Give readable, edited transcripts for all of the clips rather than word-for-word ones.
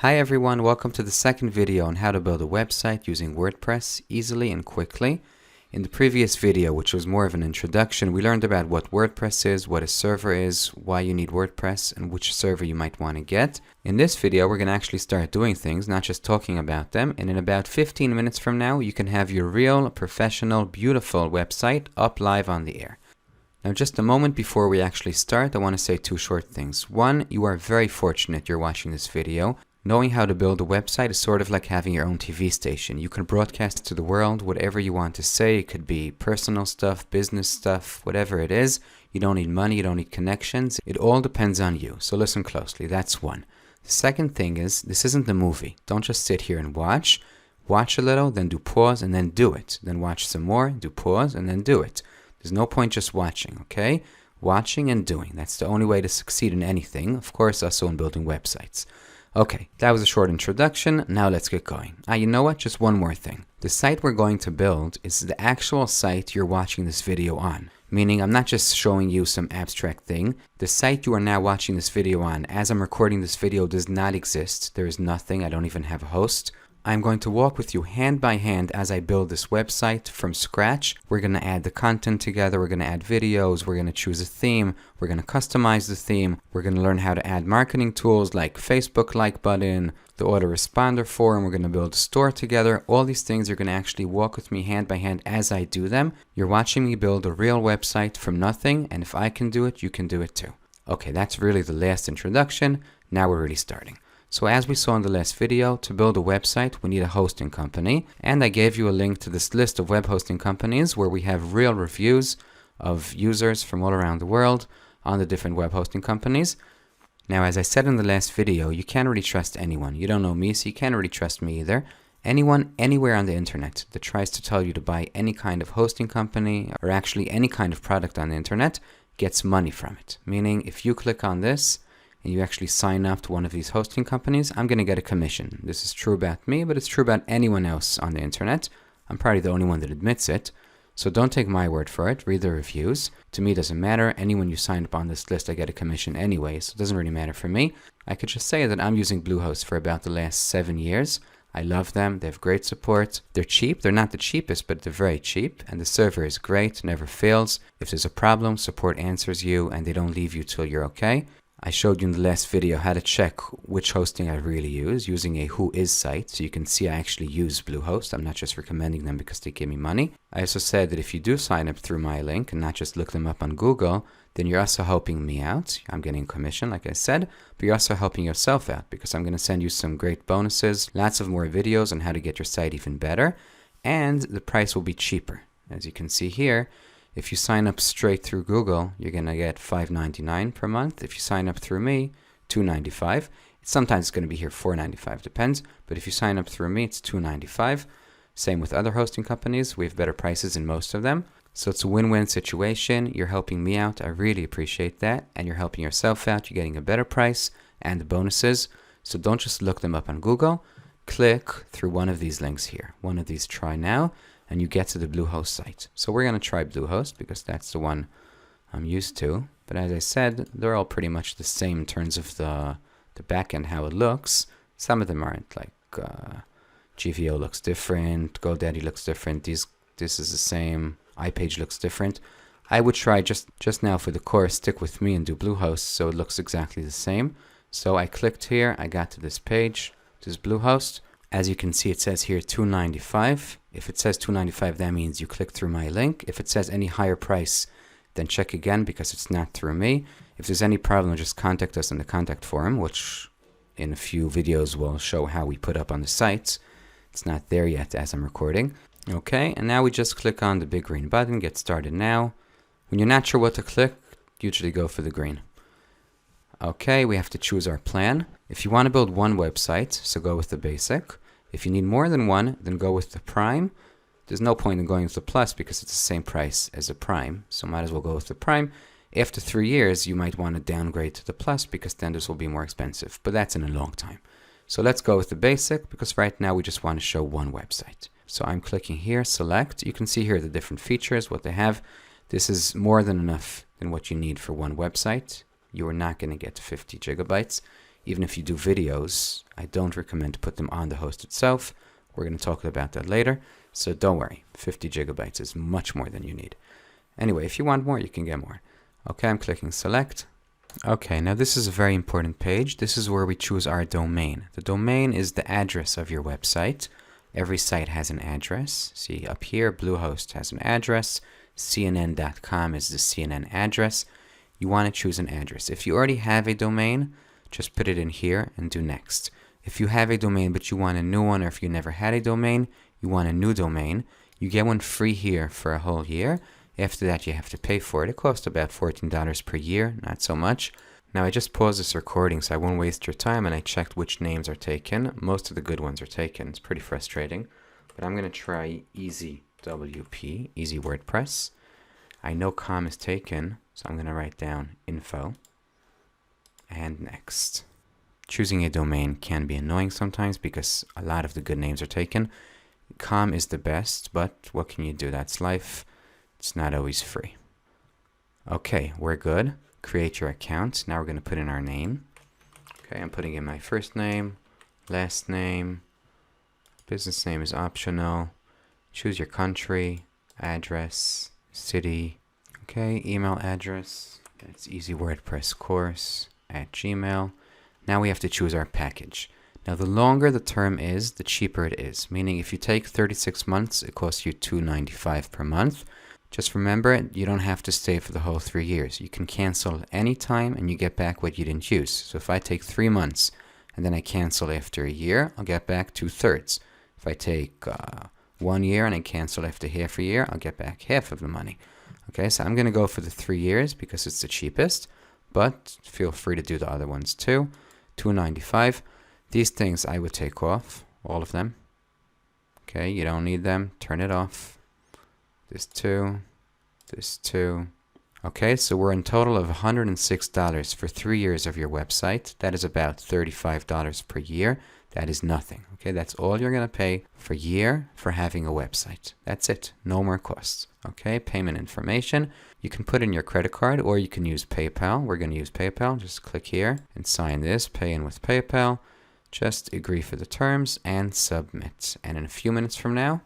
Hi everyone, welcome to the second video on how to build a website using WordPress easily and quickly. In the previous video, which was more of an introduction, we learned about what WordPress is, what a server is, why you need WordPress, and which server you might want to get. In this video, we're going to actually start doing things, not just talking about them, and in about 15 minutes from now, you can have your real, professional, beautiful website up live on the air. Now, just a moment before we actually start, I want to say two short things. One, you are very fortunate you're watching this video. Knowing how to build a website is sort of like having your own TV station. You can broadcast to the world whatever you want to say. It could be personal stuff, business stuff, whatever it is. You don't need money, you don't need connections. It all depends on you. So listen closely, that's one. The second thing is, this isn't a movie. Don't just sit here and watch. Watch a little, then do pause, and then do it. Then watch some more, do pause, and then do it. There's no point just watching, okay? Watching and doing. That's the only way to succeed in anything. Of course, also in building websites. Okay, that was a short introduction. Now let's get going. You know what? Just one more thing. The site we're going to build is the actual site you're watching this video on. Meaning I'm not just showing you some abstract thing. The site you are now watching this video on, as I'm recording this video, does not exist. There is nothing. I don't even have a host. I'm going to walk with you hand by hand as I build this website from scratch. We're going to add the content together. We're going to add videos. We're going to choose a theme. We're going to customize the theme. We're going to learn how to add marketing tools like Facebook like button, the autoresponder form. We're going to build a store together. All these things are going to actually walk with me hand by hand as I do them. You're watching me build a real website from nothing, and if I can do it, you can do it too. Okay, that's really the last introduction. Now we're really starting. So as we saw in the last video, to build a website, we need a hosting company. And I gave you a link to this list of web hosting companies where we have real reviews of users from all around the world on the different web hosting companies. Now, as I said in the last video, you can't really trust anyone. You don't know me, so you can't really trust me either. Anyone, anywhere on the internet that tries to tell you to buy any kind of hosting company or actually any kind of product on the internet gets money from it. Meaning, if you click on this, and you actually sign up to one of these hosting companies, I'm going to get a commission. This is true about me, but it's true about anyone else on the internet. I'm probably the only one that admits it. So don't take my word for it. Read the reviews. To me, it doesn't matter. Anyone you sign up on this list, I get a commission anyway, so it doesn't really matter for me. I could just say that I'm using Bluehost for about the last 7 years. I love them. They have great support. They're cheap. They're not the cheapest, but they're very cheap. And the server is great, never fails. If there's a problem, support answers you, and they don't leave you till you're okay. I showed you in the last video how to check which hosting I really use using a Whois site, so you can see I actually use Bluehost. I'm not just recommending them because they give me money. I also said that if you do sign up through my link and not just look them up on Google, then you're also helping me out. I'm getting commission, like I said, but you're also helping yourself out because I'm going to send you some great bonuses, lots of more videos on how to get your site even better, and the price will be cheaper. As you can see here, if you sign up straight through Google, you're going to get $5.99 per month. If you sign up through me, $2.95. Sometimes it's going to be here $4.95, depends. But if you sign up through me, it's $2.95. Same with other hosting companies. We have better prices in most of them. So it's a win-win situation. You're helping me out. I really appreciate that. And you're helping yourself out. You're getting a better price and the bonuses. So don't just look them up on Google. Click through one of these links here. One of these try now. And you get to the Bluehost site. So we're going to try Bluehost because that's the one I'm used to. But as I said, they're all pretty much the same in terms of the backend, how it looks. Some of them aren't, like GVO looks different, GoDaddy looks different, this is the same, iPage looks different. I would try just now for the course, stick with me and do Bluehost so it looks exactly the same. So I clicked here, I got to this page, this Bluehost. As you can see, it says here $2.95. If it says $2.95, that means you click through my link. If it says any higher price, then check again because it's not through me. If there's any problem, just contact us in the contact forum, which in a few videos will show how we put up on the sites. It's not there yet as I'm recording. Okay, and now we just click on the big green button, get started now. When you're not sure what to click, usually go for the green. Okay, we have to choose our plan. If you want to build one website, so go with the basic. If you need more than one, then go with the Prime. There's no point in going with the Plus because it's the same price as the Prime, so might as well go with the Prime. After 3 years, you might want to downgrade to the Plus because then this will be more expensive, but that's in a long time. So let's go with the basic because right now we just want to show one website. So I'm clicking here, select. You can see here the different features, what they have. This is more than enough than what you need for one website. You are not going to get to 50 gigabytes. Even if you do videos, I don't recommend to put them on the host itself. We're going to talk about that later. So don't worry, 50 gigabytes is much more than you need. Anyway, if you want more, you can get more. Okay, I'm clicking select. Okay, now this is a very important page. This is where we choose our domain. The domain is the address of your website. Every site has an address. See up here, Bluehost has an address. CNN.com is the CNN address. You want to choose an address. If you already have a domain, just put it in here and do next. If you have a domain but you want a new one, or if you never had a domain, you want a new domain, you get one free here for a whole year. After that, you have to pay for it. It costs about $14 per year, not so much. Now, I just paused this recording so I won't waste your time, and I checked which names are taken. Most of the good ones are taken. It's pretty frustrating. But I'm going to try Easy WP, Easy WordPress. I know com is taken, so I'm going to write down info. And next. Choosing a domain can be annoying sometimes because a lot of the good names are taken. Com is the best, but what can you do? That's life. It's not always free. Okay, we're good. Create your account. Now we're going to put in our name. Okay, I'm putting in my first name, last name. Business name is optional. Choose your country, address, city. Okay, email address. That's Easy WordPress Course @gmail. Now we have to choose our package. Now the longer the term is, the cheaper it is. Meaning if you take 36 months, it costs you $2.95 per month. Just remember, you don't have to stay for the whole 3 years. You can cancel anytime and you get back what you didn't use. So if I take 3 months and then I cancel after a year, I'll get back 2/3. If I take 1 year and I cancel after half a year, I'll get back half of the money. Okay, so I'm going to go for the 3 years because it's the cheapest, but feel free to do the other ones too. $2.95. These things I would take off, all of them. Okay, you don't need them. Turn it off. This too. This too. Okay, so we're in total of $106 for 3 years of your website. That is about $35 per year. That is nothing. Okay, that's all you're going to pay for a year for having a website. That's it. No more costs. Okay, payment information. You can put in your credit card or you can use PayPal. We're going to use PayPal. Just click here and sign this. Pay in with PayPal. Just agree for the terms and submit. And in a few minutes from now,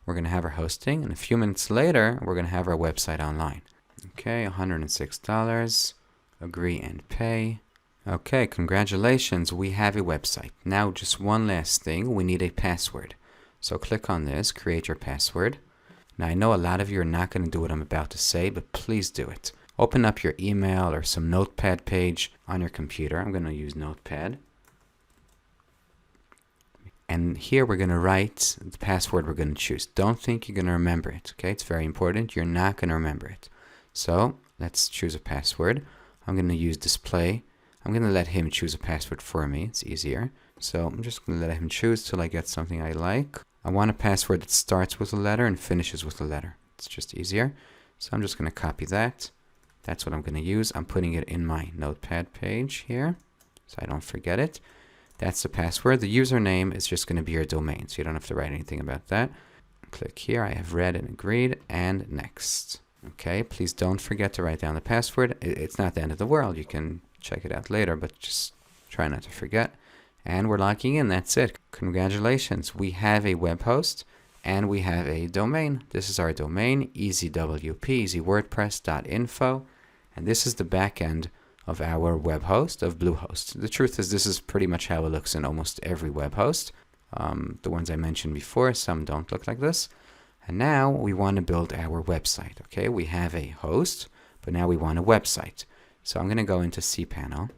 we're going to have our hosting. And a few minutes later, we're going to have our website online. Okay, $106. Agree and pay. Okay, congratulations. We have a website. Now, just one last thing. We need a password. So click on this, create your password. Now, I know a lot of you are not going to do what I'm about to say, but please do it. Open up your email or some notepad page on your computer. I'm going to use Notepad. And here we're going to write the password we're going to choose. Don't think you're going to remember it, okay? It's very important. You're not going to remember it. So let's choose a password. I'm going to use display. I'm going to let him choose a password for me. It's easier. So I'm just going to let him choose till I get something I like. I want a password that starts with a letter and finishes with a letter. It's just easier. So I'm just going to copy that. That's what I'm going to use. I'm putting it in my notepad page here so I don't forget it. That's the password. The username is just going to be your domain, so you don't have to write anything about that. Click here. I have read and agreed, and next. Okay, please don't forget to write down the password. It's not the end of the world. You can check it out later, but just try not to forget. And we're locking in. That's it. Congratulations. We have a web host, and we have a domain. This is our domain, easywp, easywordpress.info, and this is the back end of our web host of Bluehost. The truth is this is pretty much how it looks in almost every web host. The ones I mentioned before, some don't look like this. And now we want to build our website. Okay, we have a host, but now we want a website. So I'm going to go into cPanel.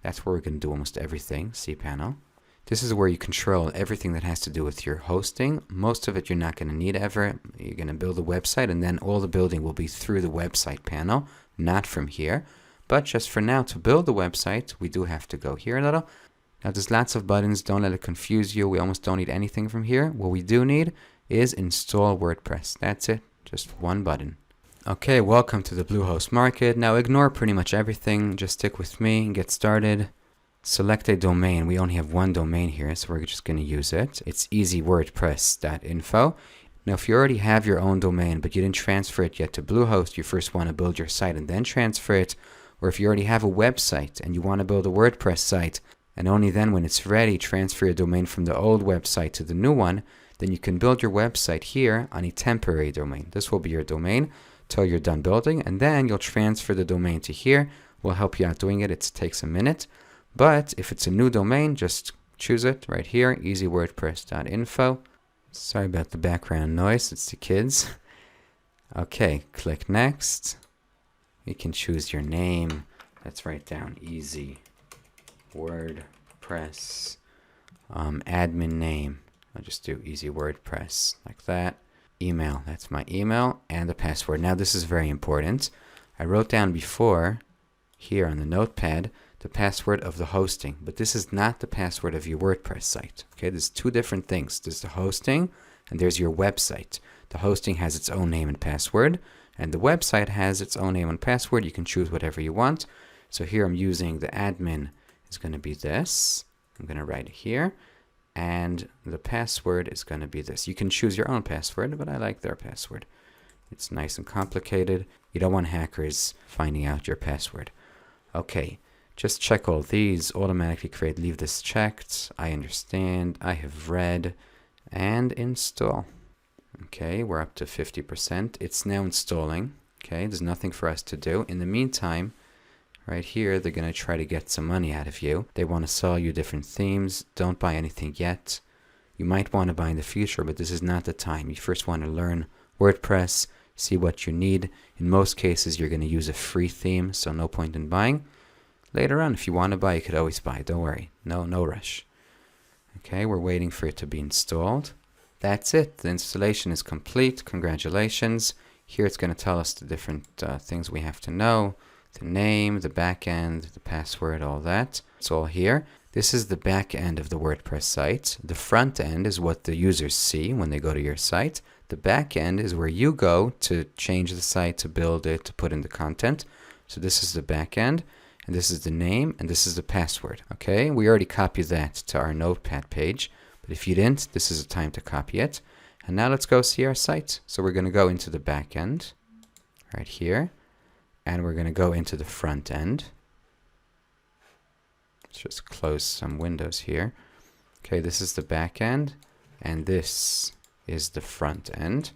That's where we're going to do almost everything, cPanel. This is where you control everything that has to do with your hosting. Most of it you're not going to need ever. You're going to build a website, and then all the building will be through the website panel, not from here. But just for now, to build the website, we do have to go here a little. Now, there's lots of buttons. Don't let it confuse you. We almost don't need anything from here. What we do need is install WordPress. That's it. Just one button. Okay, welcome to the Bluehost market. Now, ignore pretty much everything. Just stick with me and get started. Select a domain. We only have one domain here, so we're just going to use it. It's easywordpress.info. Now, if you already have your own domain, but you didn't transfer it yet to Bluehost, you first want to build your site and then transfer it. Or if you already have a website and you want to build a WordPress site and only then when it's ready, transfer your domain from the old website to the new one. Then you can build your website here on a temporary domain. This will be your domain till you're done building, and then you'll transfer the domain to here. We'll help you out doing it. It takes a minute. But if it's a new domain, just choose it right here, easywordpress.info. Sorry about the background noise, it's the kids. Okay, click next. You can choose your name. Let's write down Easy WordPress. Admin name. I'll just do Easy WordPress like that. Email, that's my email, and the password. Now this is very important. I wrote down before here on the notepad the password of the hosting, but this is not the password of your WordPress site. Okay, there's two different things. There's the hosting and there's your website. The hosting has its own name and password, and the website has its own name and password. You can choose whatever you want. So here I'm using the admin is going to be this. I'm going to write it here. And the password is going to be this. You can choose your own password, but I like their password. It's nice and complicated. You don't want hackers finding out your password. Okay, just check all these. Automatically create, leave this checked. I understand, I have read, and install. Okay, we're up to 50%. It's now installing. Okay, there's nothing for us to do. In the meantime, right here, they're going to try to get some money out of you. They want to sell you different themes. Don't buy anything yet. You might want to buy in the future, but this is not the time. You first want to learn WordPress, see what you need. In most cases, you're going to use a free theme, so no point in buying. Later on, if you want to buy, you could always buy. Don't worry. No rush. Okay, we're waiting for it to be installed. That's it. The installation is complete. Congratulations. Here it's going to tell us the different things we have to know. The name, the back end, the password, all that. It's all here. This is the back end of the WordPress site. The front end is what the users see when they go to your site. The back end is where you go to change the site, to build it, to put in the content. So this is the back end, and this is the name, and this is the password. Okay, we already copied that to our notepad page, but if you didn't, this is the time to copy it. And now let's go see our site. So we're going to go into the back end right here. And we're going to go into the front end. Let's just close some windows here. Okay, this is the back end, and this is the front end.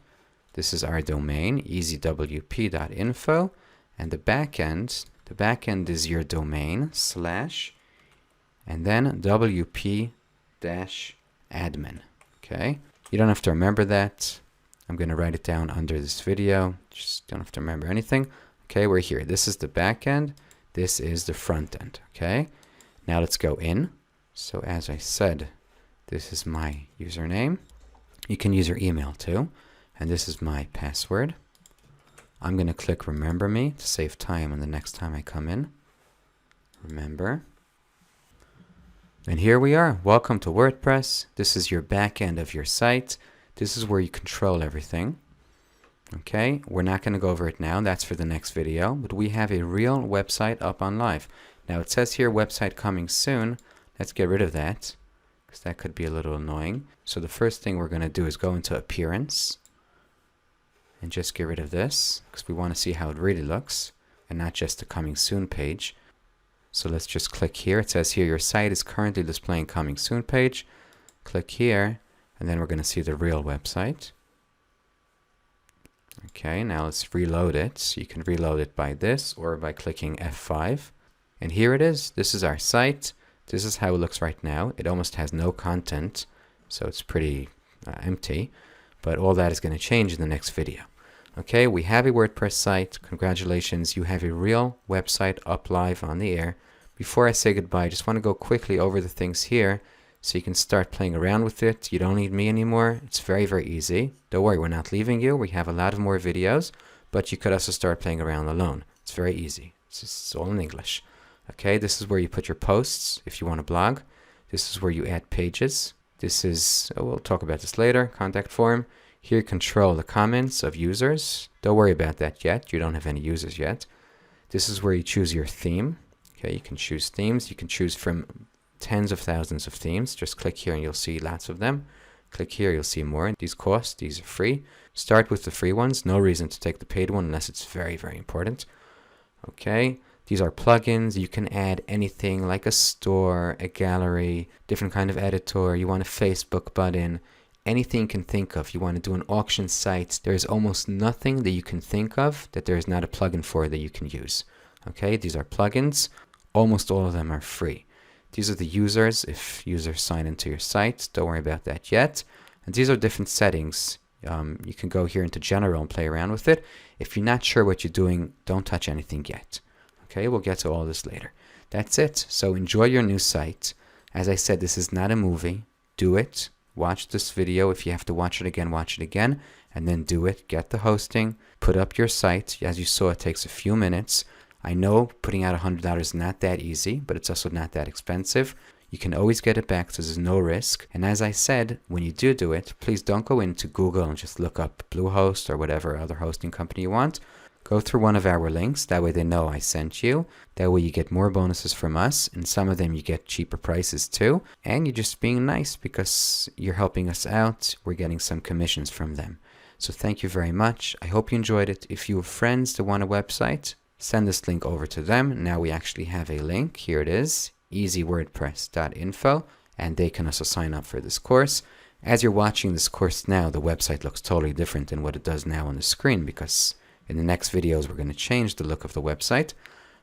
This is our domain, easywp.info, and the back end is your domain / and then wp-admin. Okay, you don't have to remember that. I'm going to write it down under this video. Just don't have to remember anything. Okay, we're here. This is the back end. This is the front end. Okay, now let's go in. So as I said, this is my username. You can use your email too. And this is my password. I'm going to click remember me to save time and the next time I come in. Remember. And here we are. Welcome to WordPress. This is your back end of your site. This is where you control everything. Okay, we're not going to go over it now. That's for the next video. But we have a real website up on live. Now it says here website coming soon. Let's get rid of that because that could be a little annoying. So the first thing we're going to do is go into appearance and just get rid of this because we want to see how it really looks and not just the coming soon page. So let's just click here. It says here your site is currently displaying coming soon page. Click here and then we're going to see the real website. Okay, now let's reload it. So you can reload it by this or by clicking F5. And here it is. This is our site. This is how it looks right now. It almost has no content, so it's pretty empty. But all that is going to change in the next video. Okay, we have a WordPress site. Congratulations, you have a real website up live on the air. Before I say goodbye, I just want to go quickly over the things here so you can start playing around with it. You don't need me anymore. It's very, very easy. Don't worry, we're not leaving you. We have a lot of more videos, but you could also start playing around alone. It's very easy. It's all in English. Okay, this is where you put your posts if you want to blog. This is where you add pages. This is, we'll talk about this later, contact form. Here you control the comments of users. Don't worry about that yet. You don't have any users yet. This is where you choose your theme. Okay, you can choose themes. You can choose from tens of thousands of themes. Just click here and you'll see lots of them. Click here, you'll see more. These cost, these are free. Start with the free ones. No reason to take the paid one unless it's very, very important. Okay, These are plugins. You can add anything like a store, a gallery, different kind of editor. You want a Facebook button, anything you can think of. You want to do an auction site. There is almost nothing that you can think of that there is not a plugin for that you can use. Okay, these are plugins. Almost all of them are free. These are the users. If users sign into your site, don't worry about that yet. And these are different settings. You can go here into general and play around with it. If you're not sure what you're doing, don't touch anything yet. Okay, we'll get to all this later. That's it. So enjoy your new site. As I said, this is not a movie. Do it. Watch this video. If you have to watch it again, and then do it. Get the hosting. Put up your site. As you saw, it takes a few minutes. I know putting out $100 is not that easy, but it's also not that expensive. You can always get it back, so there's no risk. And as I said, when you do it, please don't go into Google and just look up Bluehost or whatever other hosting company you want. Go through one of our links. That way they know I sent you. That way you get more bonuses from us. And some of them you get cheaper prices too. And you're just being nice because you're helping us out. We're getting some commissions from them. So thank you very much. I hope you enjoyed it. If you have friends that want a website, send this link over to them. Now we actually have a link. Here it is, easywordpress.info, and they can also sign up for this course. As you're watching this course now, the website looks totally different than what it does now on the screen, because in the next videos we're going to change the look of the website,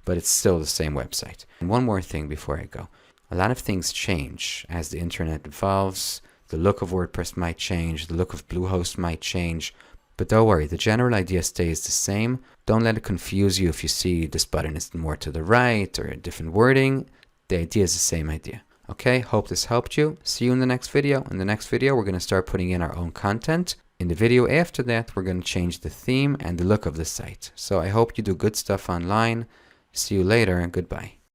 but it's still the same website. And one more thing before I go. A lot of things change as the internet evolves. The look of WordPress might change, the look of Bluehost might change. But don't worry, the general idea stays the same. Don't let it confuse you if you see this button is more to the right or a different wording. The idea is the same idea. Okay, hope this helped you. See you in the next video. In the next video, we're going to start putting in our own content. In the video after that, we're going to change the theme and the look of the site. So I hope you do good stuff online. See you later and goodbye.